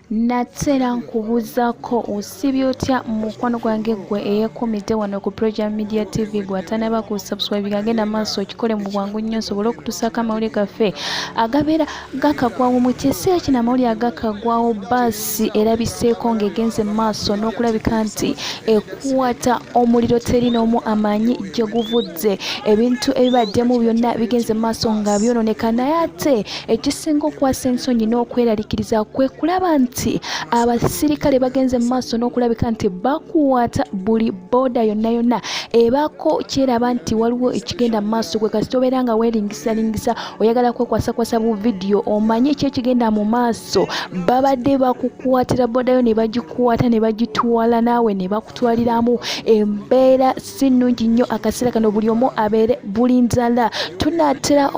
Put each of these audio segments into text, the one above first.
Natera nkubuzaako osibye otya mukwano gwange gwe eyeekumidde wano ku Program Media TV gwe atanaba ku subscribe agenda maaso okikole mu bwangu nnyo osobole okutuusaako amawulire gaffe agabeera gakagwawo mu kiseera kino amawulire agakagwawo bbaasi erabiseeko ng'egenze mu maaso n'okulabika nti ekwata omuliro teri n'omu amanyi gye guvudde ebintu ebibaddemu byonna bigenze mu maaso nga byonooneka naye ate ekisinga okwasa ensonyi n'okweraliikiriza kwe kulaba nti abasirikale bagenze mu maaso n'okulabika nti bakuwata buli booda yonna yonna ebaako kyeraba nti waliwo ekigenda mu maaso gwe kasita obeera nga weeringisalingisa oyagala kwekwasakwasa bu vidiyo omanye ki ekigenda mu maaso babadde bakukwatira boodayo ne bagikuwata ne bagitwala naawe ne bakutwaliramu embeera si nnungi nnyo akaseera kano buli omu abeere buli nzala tunaatera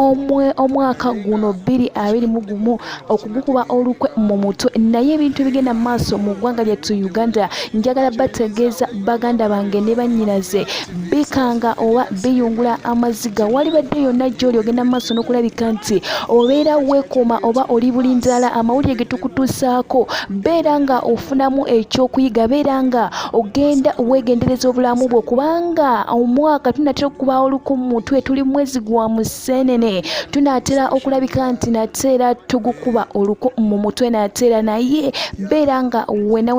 omwaka guno 2021 okugukuba olukwe mu mutwe naye ebintu bigenda mu maaso mu ggwanga lyattu Uganda njagala bategeeza baganda bange ne bannyinaze bikanga oba biyungula amaziga wali badde yonna gy'oli ogenda mu maaso n'okulabika nti obeera weekuuma oba oli buli nzala amawulire ge tukutuusaako beera nga ofunamu ekyokuyiga beera nga ogenda weegendereza obulamu bwo kubanga omwaka tunatera okukuba oluku mu mutwe tuli mwezi gwa Museenene tunaatera okulabika nti nateera tugukuba oluku mu mutwe nateera naye beera nga wena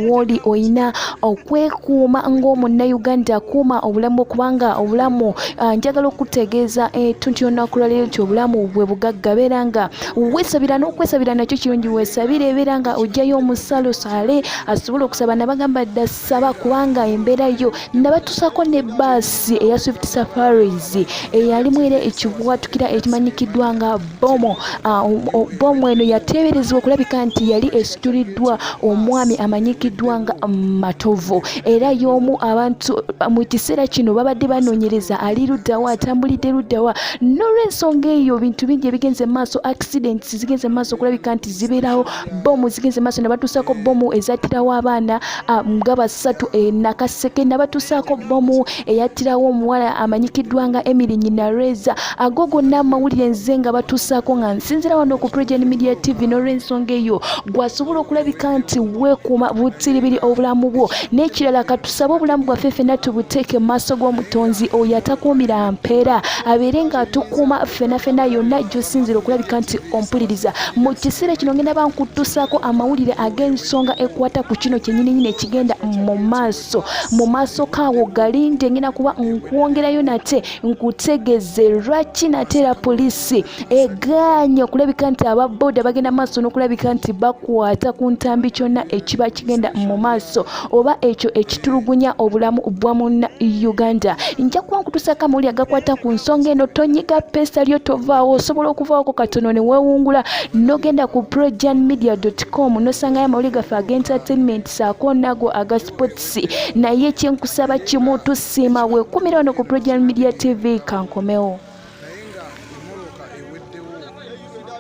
woli oyina okwekuuma ng'omunnayuganda kuuma obulamu kubanga obulamu njagala okutegeeza tunti olunaku lwaleero nti obulamu bwe bugagga beera nga weesabira n'okwesabira nakyo kirungi weesabire beera nga ojjayo omusalo sale asobola okusaba nabagamba ddasaba kubanga embeera yo nabatuusako ne bbaasi eya Swift Safaris eyalimu era ekibwatukira ekimanyikiddwa nga Bbomu eno yateeberezebwa okulabika nti yali esituliddwa omwami amanyikiddwa nga Matovu era y'omu abantu mu kiseera kino babadde banoonyereza ali luddawa atambulidde luddawa n'olw'ensonga eyo bintu bingi ebigenze mu maaso accidents zigenze mu maaso okulabika nti zibeerawo bbomu zigenze mu maaso ne batuusaako bbomu ezattirawo abaana nga basatu Nakaseke ne batuusaako bbomu eyattirawo omuwala amanyikiddwa nga Emily Nyinareza ago gonna amawulire nze nga batuusaako nga nsinzira wano ku Program Media TV n'olw'ensonga eyo gwasobola okulabika nti weekuuma butiribiri obulamu bwo n'ekirala katusabe obulamu bwaffe ffenna tubuteeke mu maaso g'omutonzi oyo atakuumira mpeera abeere nga atukuuma ffenna yonna gy'osinzira okulabika nti ompuliriza mu kiseera kino ngenda bankutuusaako amawulire ag'ensonga ekwata ku kino kyennyini ekigenda mu maaso kaawo galinde ngenda kuba nkwongerayo nate nkutegeze lwaki nateera poliisi egaanye okulabika nti ababooda bagenda maaso n'okulabika nti bakwata ku ntambi kyonna ekiba kigenda mu maaso oba ekyo ekitulugunya obulamu bwa munna Uganda nja kuba nkutuusaako amawulire agakwata ku nsonga eno tonyiga pesa lyo tovaawo osobola okuvaako katono ne weewungula n'ogenda ku projanmedia.com n'osangayo amawulire gaffe ag'entertainment saako nago aga sports naye kyenkusaba kimu tusiima weekumira wano ku Program Media TV kankomewo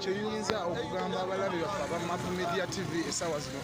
kyeyinza okugamba abalabi baffe aba Media TV essaawa zino